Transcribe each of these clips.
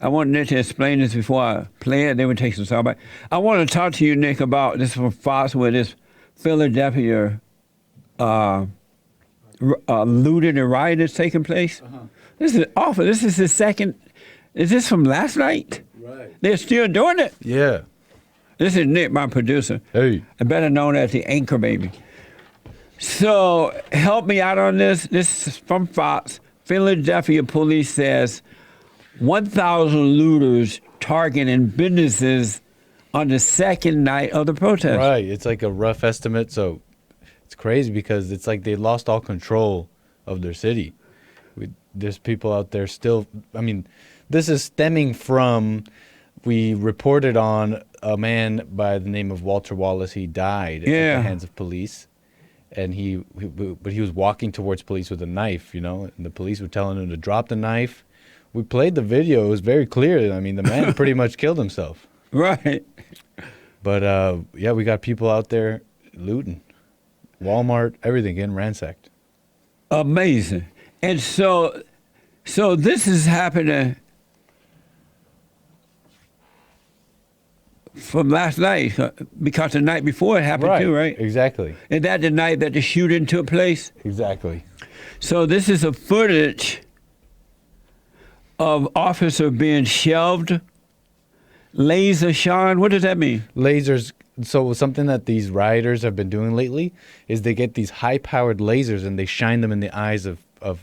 I want Nick to explain this before I play it. Then we take some soundbite. I want to talk to you, Nick, about this from Fox, where this Philadelphia looting and riot is taking place. This is awful. This is the second. Is this from last night? Right. They're still doing it? Yeah. This is Nick, my producer. Hey. Better known as the Anchor Baby. So help me out on this. This is from Fox. Philadelphia police says 1,000 looters targeting businesses on the second night of the protest. Right. It's like a rough estimate. So it's crazy because it's like they lost all control of their city. There's people out there still. I mean, this is stemming from, we reported on a man by the name of Walter Wallace. He died at the hands of police. And but he was walking towards police with a knife, you know, and the police were telling him to drop the knife. We played the video. It was very clear. I mean, the man pretty much killed himself. Right. But, yeah, we got people out there looting. Walmart, everything getting ransacked. Amazing. And so this is happening from last night, because the night before it happened too, right? Exactly. Is that the night that the shooting took place? Exactly. So this is a footage of officer being shelved, laser shine. What does that mean? Lasers. So something that these rioters have been doing lately is they get these high-powered lasers and they shine them in the eyes of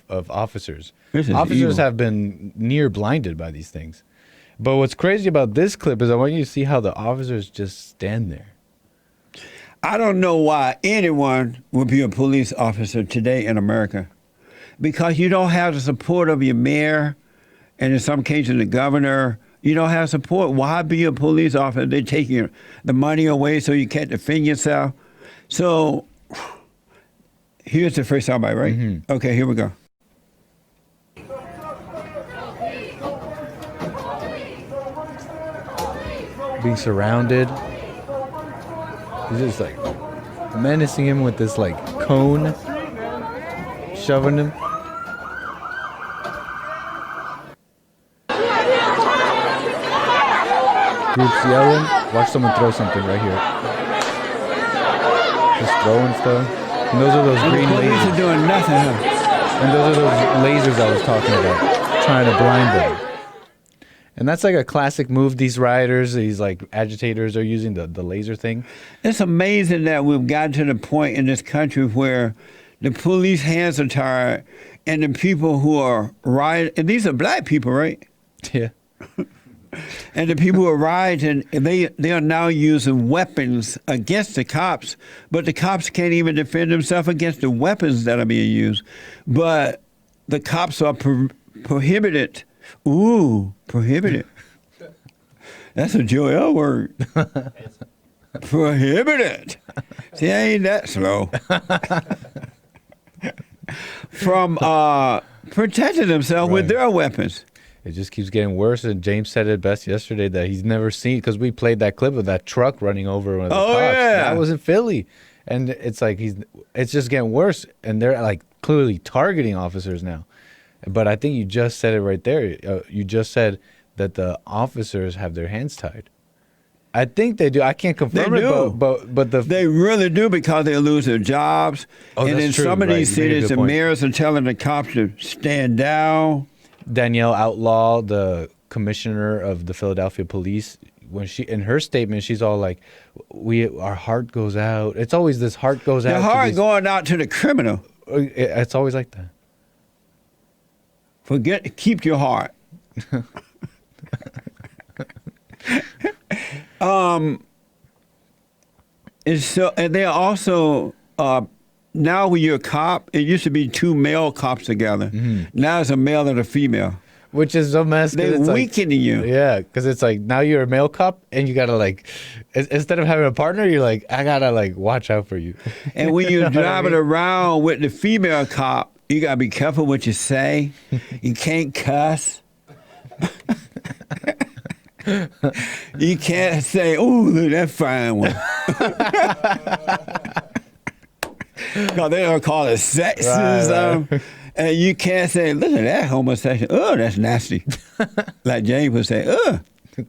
officers. Officers evil. have been near blinded by these things. But what's crazy about this clip is I want you to see how the officers just stand there. I don't know why anyone would be a police officer today in America, because you don't have the support of your mayor, and in some cases the governor. You don't have support. Why be a police officer? They're taking the money away so you can't defend yourself. So here's the first soundbite, right? Mm-hmm. Okay, here we go. Being surrounded. He's just like menacing him with this like cone, shoving him. Groups yelling. Watch someone throw something right here. Just throwing stuff. And those are those green lasers. Police are doing nothing, huh? And those are those lasers I was talking about, trying to blind them. And that's like a classic move these rioters, these like agitators are using, the laser thing. It's amazing that we've gotten to the point in this country where the police hands are tired and the people who are rioting, and these are black people, right? Yeah. And the people who are rioting, they are now using weapons against the cops, but the cops can't even defend themselves against the weapons that are being used. But the cops are prohibited. Ooh, prohibited. That's a Joel word. Prohibited. See, I ain't that slow. From protecting themselves with their weapons. It just keeps getting worse. And James said it best yesterday that he's never seen, because we played that clip of that truck running over one of the cops. Yeah. That was in Philly. And it's like it's just getting worse. And they're like clearly targeting officers now. But I think you just said it right there. You just said that the officers have their hands tied. I think they do. I can't confirm they it, do. but they really do, because they lose their jobs. Oh, and that's in true. some of Right. these You made a cities, good the point. mayors are telling the cops to stand down. Danielle Outlaw, the commissioner of the Philadelphia police, when she in her statement, she's all like, our heart goes out. It's always this heart goes out. The heart going out to the criminal. It's always like that. Keep your heart. And they're also now when you're a cop, it used to be two male cops together. Mm-hmm. Now it's a male and a female. Which is so messed. They're weakening you. Yeah, because it's like now you're a male cop and you gotta like, instead of having a partner, you're like, I gotta like watch out for you. And when you're driving around with the female cop, you gotta be careful what you say. You can't cuss. You can't say, "Oh, look, that fine one." Because they don't call it sexism. Right. And you can't say, look at that homosexual. Oh, that's nasty. Like James would say,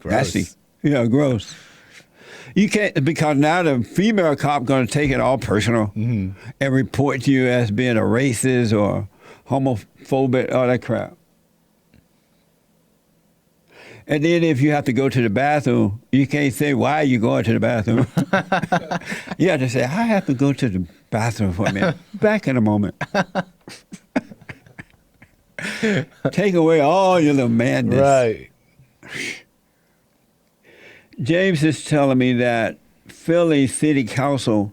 nasty. Yeah, gross. You can't, because now the female cop going to take it all personal and report you as being a racist or homophobic, all that crap. And then if you have to go to the bathroom, you can't say, why are you going to the bathroom? You have to say, I have to go to the bathroom for a minute. Back in a moment. Take away all your little madness. Right. James is telling me that Philly City Council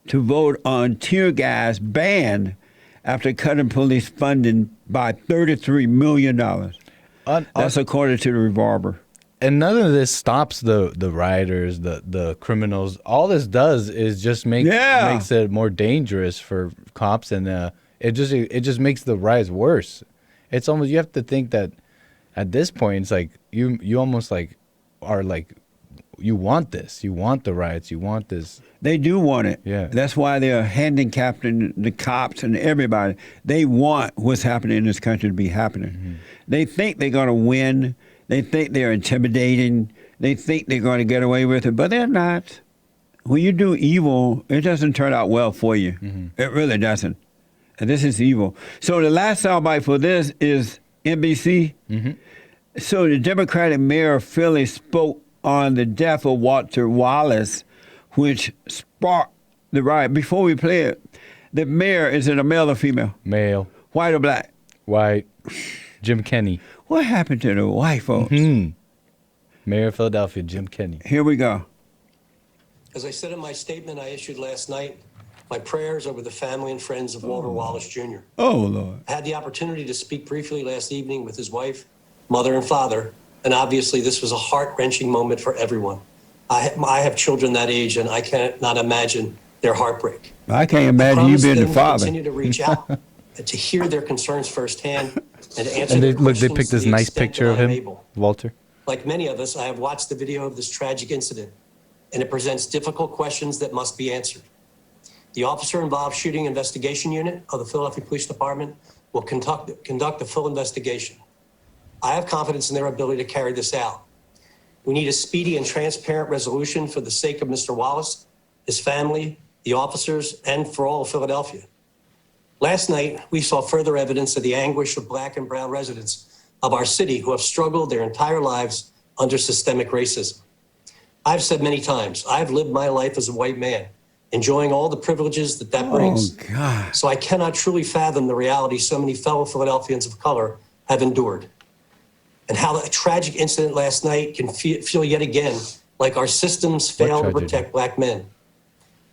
to vote on tear gas ban after cutting police funding by $33 million. That's according to the Revolver. And none of this stops the rioters, the criminals. All this does is just makes it more dangerous for cops, and it just makes the riots worse. It's almost, you have to think that at this point it's like you almost like are like, you want this, you want the riots, you want this. They do want it. Yeah. That's why they're handicapping the cops and everybody. They want what's happening in this country to be happening. Mm-hmm. They think they're going to win. They think they're intimidating. They think they're going to get away with it, but they're not. When you do evil, it doesn't turn out well for you. Mm-hmm. It really doesn't. And this is evil. So the last soundbite for this is NBC. Mm-hmm. So the Democratic mayor of Philly spoke on the death of Walter Wallace, which sparked the riot. Before we play it, the mayor, is it a male or female? Male. White or black? White. Jim Kenney. What happened to the white folks? Mm-hmm. Mayor of Philadelphia, Jim Kenney. Here we go. As I said in my statement I issued last night, my prayers are with the family and friends of Walter Wallace Jr. Oh, Lord. I had the opportunity to speak briefly last evening with his wife, mother, and father, and obviously this was a heart-wrenching moment for everyone. I have children that age, and I cannot imagine their heartbreak. I can't imagine you being the father. Continue to reach out and to hear their concerns firsthand and to answer and their questions. They picked this nice picture of him, Walter. Like many of us, I have watched the video of this tragic incident, and it presents difficult questions that must be answered. The officer-involved shooting investigation unit of the Philadelphia Police Department will conduct a full investigation. I have confidence in their ability to carry this out. We need a speedy and transparent resolution for the sake of Mr. Wallace, his family, the officers, and for all of Philadelphia. Last night, we saw further evidence of the anguish of Black and brown residents of our city who have struggled their entire lives under systemic racism. I've said many times, I've lived my life as a white man, enjoying all the privileges that brings. Oh, God. So I cannot truly fathom the reality so many fellow Philadelphians of color have endured, and how a tragic incident last night can feel yet again like our systems fail to protect Black men.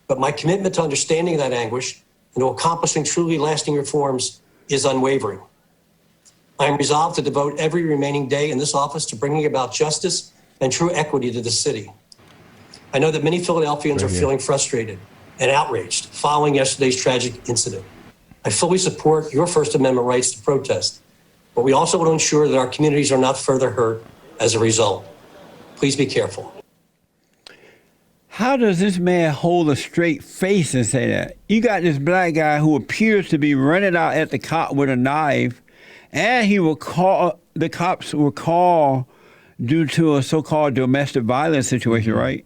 But my commitment to understanding that anguish and to accomplishing truly lasting reforms is unwavering. I am resolved to devote every remaining day in this office to bringing about justice and true equity to the city. I know that many Philadelphians are feeling frustrated and outraged following yesterday's tragic incident. I fully support your First Amendment rights to protest, but we also want to ensure that our communities are not further hurt as a result. Please be careful. How does this man hold a straight face and say that? You got this black guy who appears to be running out at the cop with a knife, and the cops were called due to a so-called domestic violence situation, right?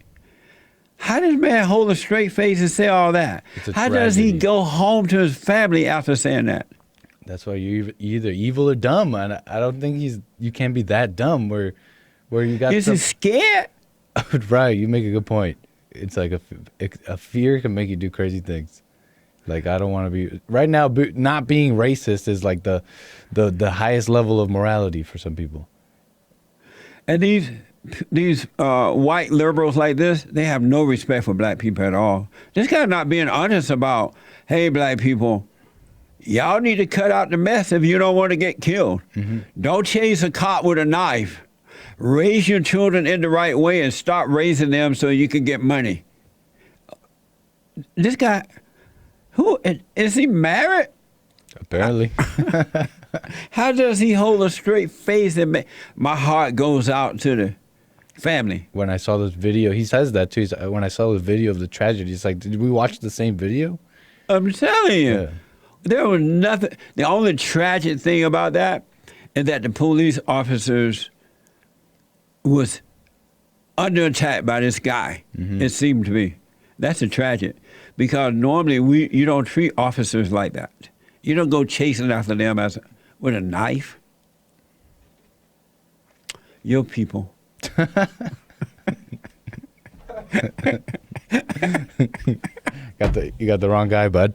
How does man hold a straight face and say all that? How does he go home to his family after saying that? That's why you're either evil or dumb, and I don't think you can't be that dumb where you got. Is he scared? Right, you make a good point. It's like a fear can make you do crazy things. Like, I don't want to be right now. Not being racist is like the highest level of morality for some people. And these white liberals like this, they have no respect for black people at all. This guy not being honest about, hey, black people, y'all need to cut out the mess if you don't want to get killed. Mm-hmm. Don't chase a cop with a knife. Raise your children in the right way and stop raising them so you can get money. This guy, who is he married? Apparently. How does he hold a straight face? And my heart goes out to the family. When I saw this video, he says that too. When I saw the video of the tragedy, it's like, did we watch the same video? I'm telling you. Yeah. There was nothing. The only tragic thing about that is that the police officers was under attack by this guy. It seemed to be. That's a tragic, because normally you don't treat officers like that. You don't go chasing after them with a knife. Your people. You got the wrong guy, bud.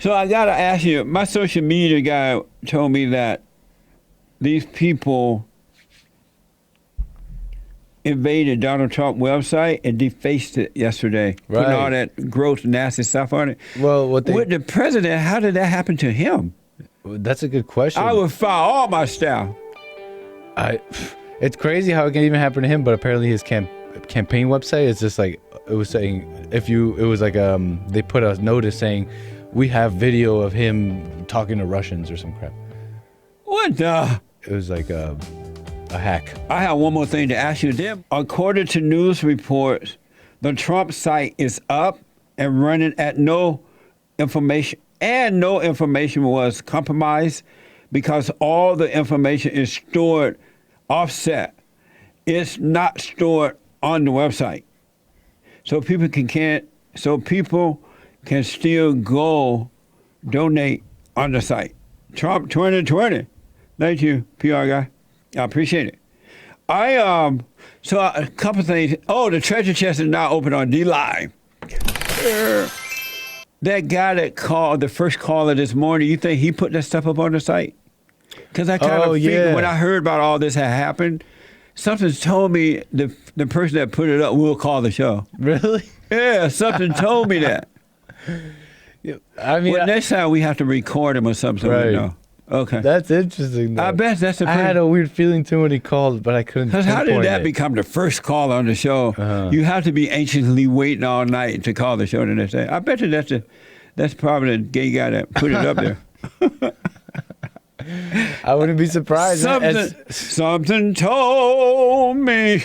So I gotta ask you. My social media guy told me that these people invaded Donald Trump website and defaced it yesterday, putting all that gross, nasty stuff on it. Well, with the president, how did that happen to him? That's a good question. I would fire all my staff. It's crazy how it can even happen to him, but apparently his campaign website is just like, it was saying, they put a notice saying, we have video of him talking to Russians or some crap. What the? It was like a hack. I have one more thing to ask you. According to news reports, the Trump site is up and running at no information, and no information was compromised because all the information is stored offset. It's not stored on the website. So people can still go donate on the site. Trump 2020. Thank you, PR guy. I appreciate it. So a couple things. Oh, the treasure chest is now open on D-Live. That guy that called, the first caller this morning, you think he put that stuff up on the site? Because I kind of figured when I heard about all this had happened, something told me the person that put it up will call the show. Really? Yeah, something told me that. I mean, next time we have to record him or something. Right. We know. Okay. That's interesting, though. I bet that's I had a weird feeling too when he called, but I couldn't. Because how did that become the first call on the show? You have to be anxiously waiting all night to call the show the next day. I bet you that's probably the gay guy that put it up there. I wouldn't be surprised. Something told me.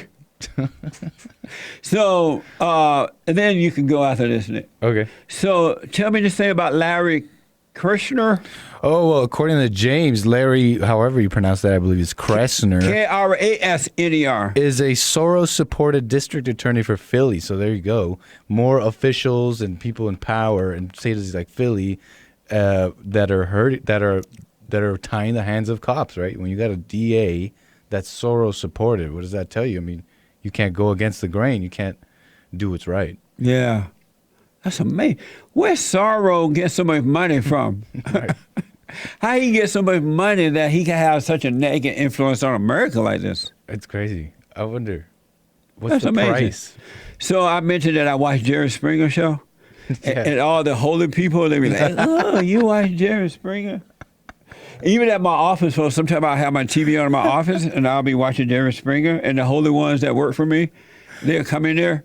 So, and then you can go after this, Nick. Okay. So, tell me this thing about Larry Krasner. Oh, well, according to James, Larry, however you pronounce that, I believe is Krasner. Krasner. Is a Soros-supported district attorney for Philly. So there you go. More officials and people in power in cities like Philly that are tying the hands of cops, right? When you got a DA that's Soros-supported, what does that tell you? I mean, you can't go against the grain. You can't do what's right. Yeah. That's amazing. Where Soros get so much money from? Right. How he get so much money that he can have such a negative influence on America like this? It's crazy. I wonder, what's That's the amazing. price? So I mentioned that I watched Jerry Springer show. Yeah. And all the holy people, they be like, oh, you watch Jerry Springer? Even at my office, well, sometimes I'll have my TV on in my office, and I'll be watching Jerry Springer, and the holy ones that work for me, they'll come in there.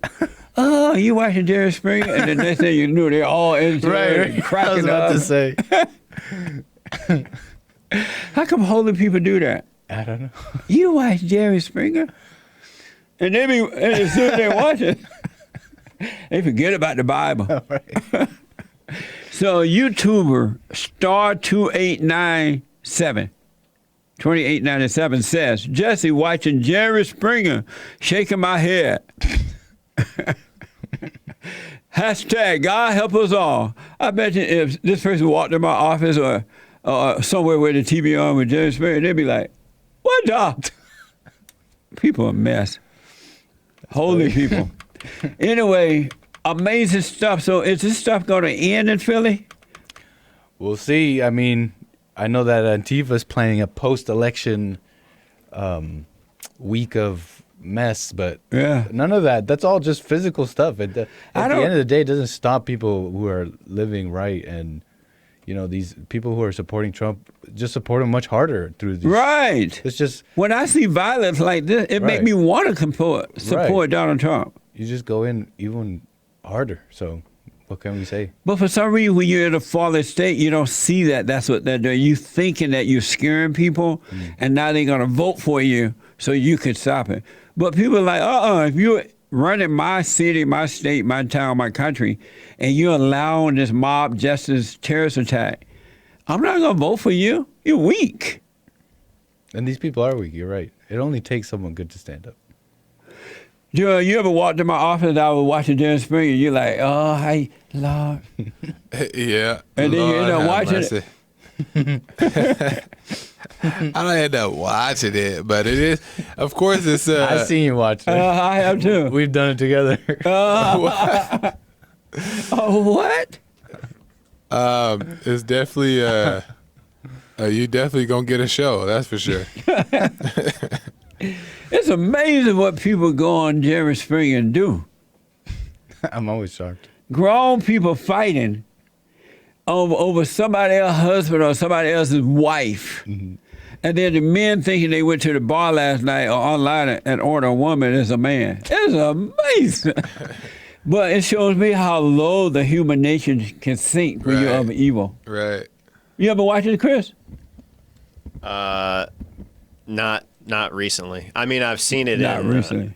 Oh, you watching Jerry Springer? And the next thing you knew, they're all into it, and cracking up. I was about to say. How come holy people do that? I don't know. You watch Jerry Springer? And as soon as they watch it, they forget about the Bible. Right. So YouTuber Star 2897 says, Jesse watching Jerry Springer, shaking my head. Hashtag God help us all. I bet you if this person walked in my office or somewhere where the TV on with Jerry Springer, they'd be like, what the? People are a mess. Holy people. Anyway, amazing stuff. So is this stuff going to end in Philly? We'll see. I mean, I know that Antifa's planning a post-election week of mess, but none of that. That's all just physical stuff. At the end of the day, it doesn't stop people who are living right, and these people who are supporting Trump just support him much harder through these. Right. It's just when I see violence like this, it makes me want to support Donald Trump. You just go in even harder. So what can we say? But for some reason, when you're in a fallen state, you don't see that. That's what they're doing. You thinking that you're scaring people, and now they're going to vote for you so you can stop it. But people are like, if you're running my city, my state, my town, my country, and you're allowing this mob justice terrorist attack, I'm not going to vote for you. You're weak. And these people are weak. You're right. It only takes someone good to stand up. You ever walked in my office? I was watching Darren Springer. You're like, oh, hey, Lord. Yeah. And then you Lord end up have watching mercy. it. I don't end up watching it, but it is, of course, it's. I've seen you watch it. I have too. We've done it together. Oh, what? It's definitely. You definitely gonna get a show. That's for sure. It's amazing what people go on Jerry Springer and do. I'm always shocked. Grown people fighting over somebody else's husband or somebody else's wife. Mm-hmm. And then the men thinking they went to the bar last night or online and ordered a woman as a man. It's amazing. But it shows me how low the human nature can sink when you're of evil. Right. You ever watch it, Chris? Not recently. I mean, I've seen it. Not recently.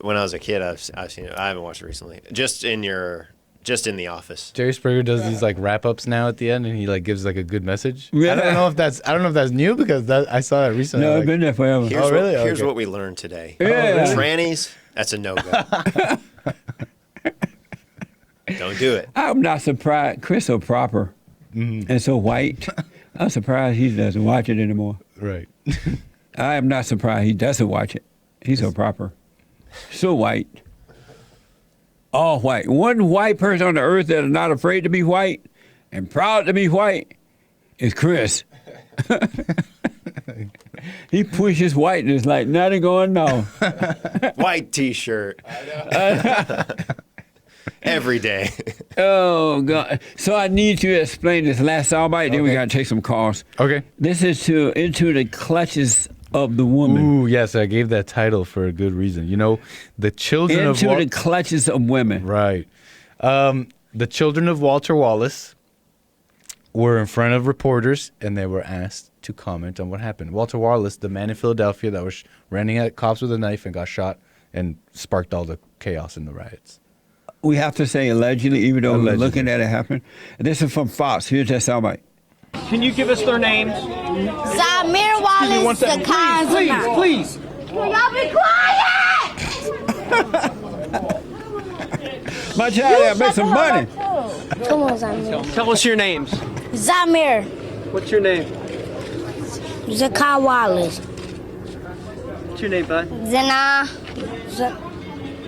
When I was a kid, I've seen it. I haven't watched it recently. Just in The Office. Jerry Springer does these like wrap ups now at the end, and he like gives like a good message. Yeah. I don't know if that's new because I saw that recently. No, like, it's been there forever. Here's really? Here's Okay. what we learned today. Yeah. Trannies, that's a no-go. Don't do it. I'm not surprised. Chris so proper and so white. I'm surprised he doesn't watch it anymore. Right. I am not surprised he doesn't watch it. He's so proper. So white. All white. One white person on the earth that is not afraid to be white and proud to be white is Chris. He pushes whiteness like nothing going on. White T-shirt. Every day. Oh, God. So I need you to explain this last soundbite, then we got to take some calls. Okay. This is Into the Clutches of the Woman. Ooh, yes, I gave that title for a good reason. You know, the children of Into the Clutches of Women. Right. The children of Walter Wallace were in front of reporters, and they were asked to comment on what happened. Walter Wallace, the man in Philadelphia that was running at cops with a knife and got shot and sparked all the chaos in the riots. We have to say allegedly, even though we're Allegedly. looking at it happen. This is from Fox. Here's that soundbite. Can you give us their names? Zamir Wallace, the Krasner. Please. Y'all be quiet! My child gotta make some money. Come on, Zamir. Tell us your names. Zamir, What's your name? Zakar Wallace. What's your name, bud? Zana.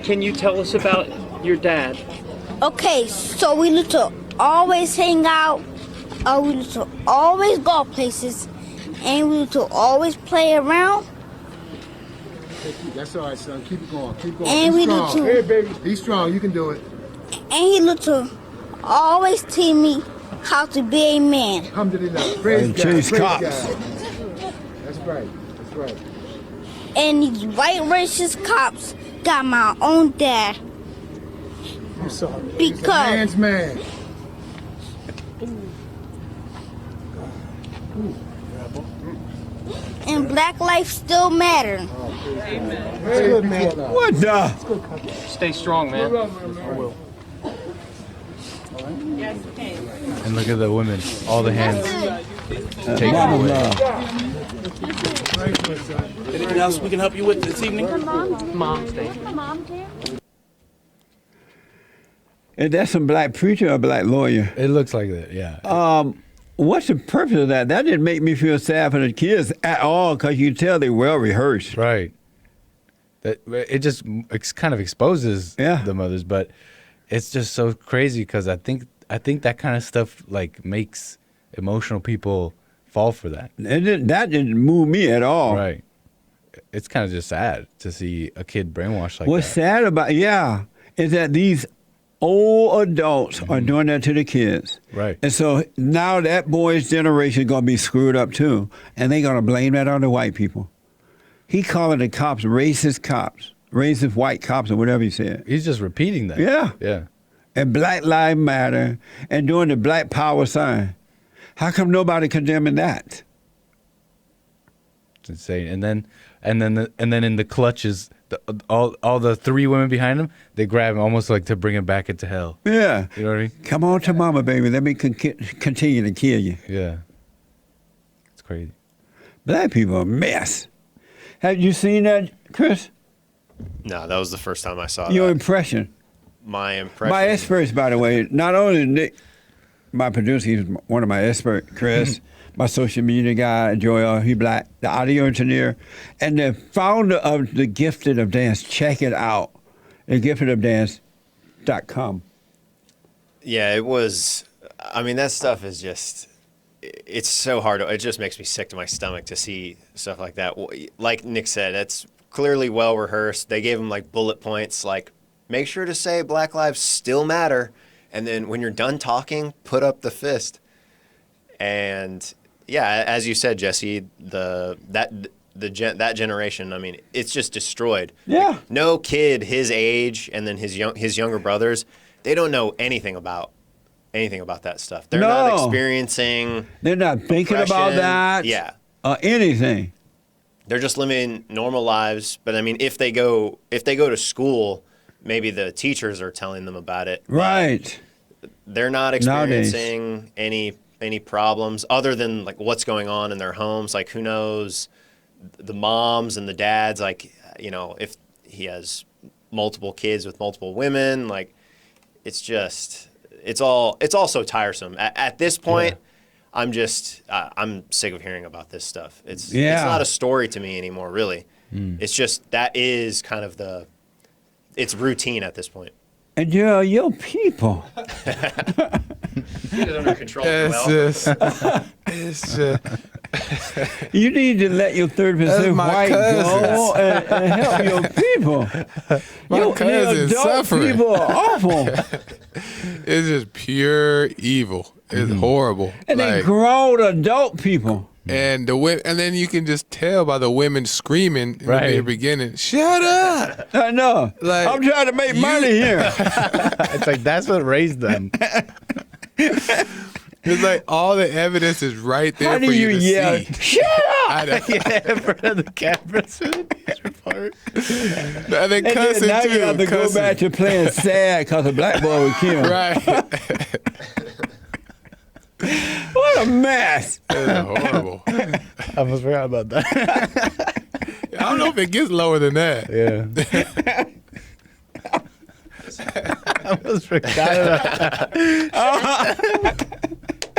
Can you tell us about your dad? Okay, so we need to always hang out. We need to always go places. And we need to always play around. That's all right, son. Keep it going. Keep going. And Be we do strong. too. Hey, baby. Be strong. You can do it. And he need to always teach me how to be a man. Alhamdulillah. Praise And God. chase Praise cops. God. That's right. That's right. And these white racist cops got my own dad. I'm sorry. Because- He's a man's man. And black life still matter. Very good, man. What the? Stay strong, man. And look at the women, all the hands taken Love, away. love. Anything else we can help you with this evening? Mom, stay. Is that some black preacher or black lawyer? It looks like that, yeah. What's the purpose of that? That didn't make me feel sad for the kids at all because you can tell they're well rehearsed. Right. That it kind of exposes Yeah. the mothers, but it's just so crazy because I think that kind of stuff like makes emotional people fall for that. That didn't move me at all. Right. It's kind of just sad to see a kid brainwashed like What's that. sad about is that these old adults are doing that to the kids. Right. And so now that boy's generation is going to be screwed up too, and they're going to blame that on the white people. He calling the cops, racist white cops or whatever he said. He's just repeating that. Yeah. Yeah. And Black Lives Matter and doing the Black Power sign. How come nobody condemning that? insane. And then in the clutches, all the 3 women behind him, they grab him almost like to bring him back into hell. Yeah. You know what I mean? Come on to mama, baby. Let me continue to kill you. Yeah. It's crazy. Black people are a mess. Have you seen that, Chris? No, that was the first time I saw Your that. impression. My impression. My experts, by the way, not only Nick, my producer, he's one of my experts, Chris, my social media guy, Joel, he black, the audio engineer, and the founder of The Gifted of Dance. Check it out, thegiftedofdance.com. Yeah, it was. I mean, that stuff is just. It's so hard. It just makes me sick to my stomach to see stuff like that. Like Nick said, it's clearly well rehearsed. They gave him like bullet points, like make sure to say Black Lives still matter, and then when you're done talking, put up the fist. And yeah, as you said, Jesse, that generation, I mean, it's just destroyed. Yeah. Like, no kid his age and then his younger brothers, they don't know anything about that stuff. They're not experiencing. They're not thinking about depression. that. Yeah. Or anything. They're just living normal lives. But I mean, if they go to school, maybe the teachers are telling them about it. Right. They're not experiencing any problems other than like what's going on in their homes. Like who knows, the moms and the dads, like, you know, if he has multiple kids with multiple women, like it's all so tiresome. At this point, I'm sick of hearing about this stuff. It's not a story to me anymore, really. It's just that is kind of it's routine at this point. And you're your people. Get it under control. It's just You need to let your 30% white go and help your people. My cousin's suffering. People are awful. It's just pure evil. It's horrible. And they grown adult people. And then you can just tell by the women screaming in the very beginning, "Shut up!" I know. Like, I'm trying to make money here. It's like that's what raised them. It's like all the evidence is right there How for do you you to yell? see. Shut up! I know. Yeah, in front of the cameras. And then cussing now too. you have to go back to playing sad because a black boy was killed. Right. What a mess. It's horrible. I almost forgot about that. I don't know if it gets lower than that. Yeah. I almost forgot about that.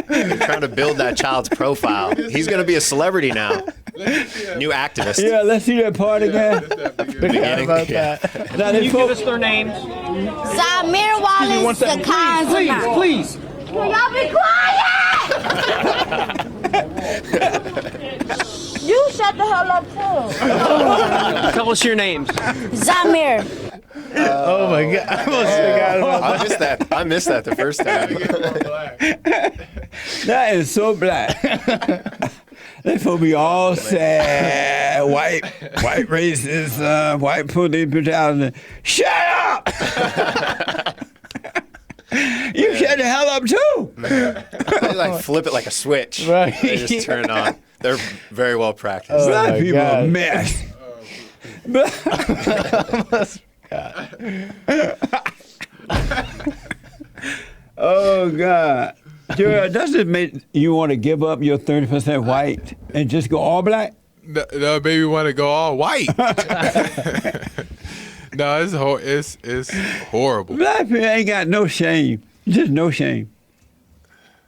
They're trying to build that child's profile. He's going to be a celebrity now. New activist. Yeah, let's see that part again. Forgot about that. Now, Can you give us their names? Zamir Wallace, the Please. Can y'all be quiet? You shut the hell up too. Tell us your names. Zamir. Oh my God. I almost forgot about that. I missed that the first time. That is so black. They supposed to be all sad, white racist, white police brutality. Shut up! You shut the hell up too. They like flip it like a switch. Right. They just turn it on. They're very well practiced. Black my people are a God. mess. Oh God. Gerald, does it make you want to give up your 30% white and just go all black? No, baby want to go all white. No, it's horrible. Black people ain't got no shame. Just no shame.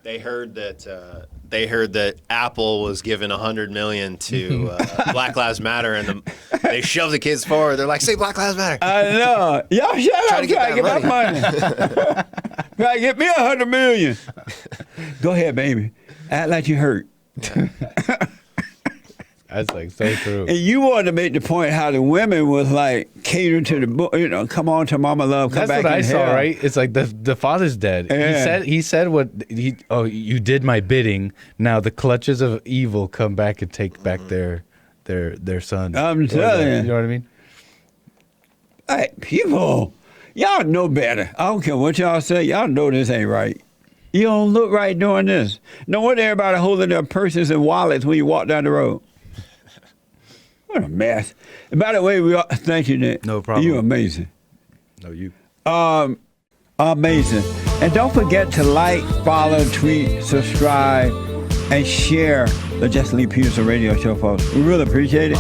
They heard that Apple was giving $100 million to Black Lives Matter, and they shoved the kids forward. They're like, "Say Black Lives Matter." I know. Y'all shut up. to get Try to get my money. Try to get me $100 million. Go ahead, baby. Act like you hurt. That's like so true. And you wanted to make the point how the women was like catering to the, come on to mama love, come That's back what I in saw, hell. right? It's like the father's dead. Yeah. He said what you did my bidding. Now the clutches of evil come back and take back their son. I'm telling you. You know what I mean? Hey, people, y'all know better. I don't care what y'all say. Y'all know this ain't right. You don't look right doing this. No wonder everybody holding their purses and wallets when you walk down the road. What a mess. And by the way, thank you, Nick. No problem. You're amazing. No, you. Amazing. And don't forget to like, follow, tweet, subscribe, and share the Jesse Lee Peterson radio show, folks. We really appreciate it.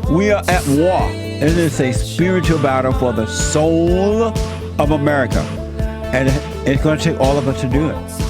We are at war. It is a spiritual battle for the soul of America. And it's going to take all of us to do it.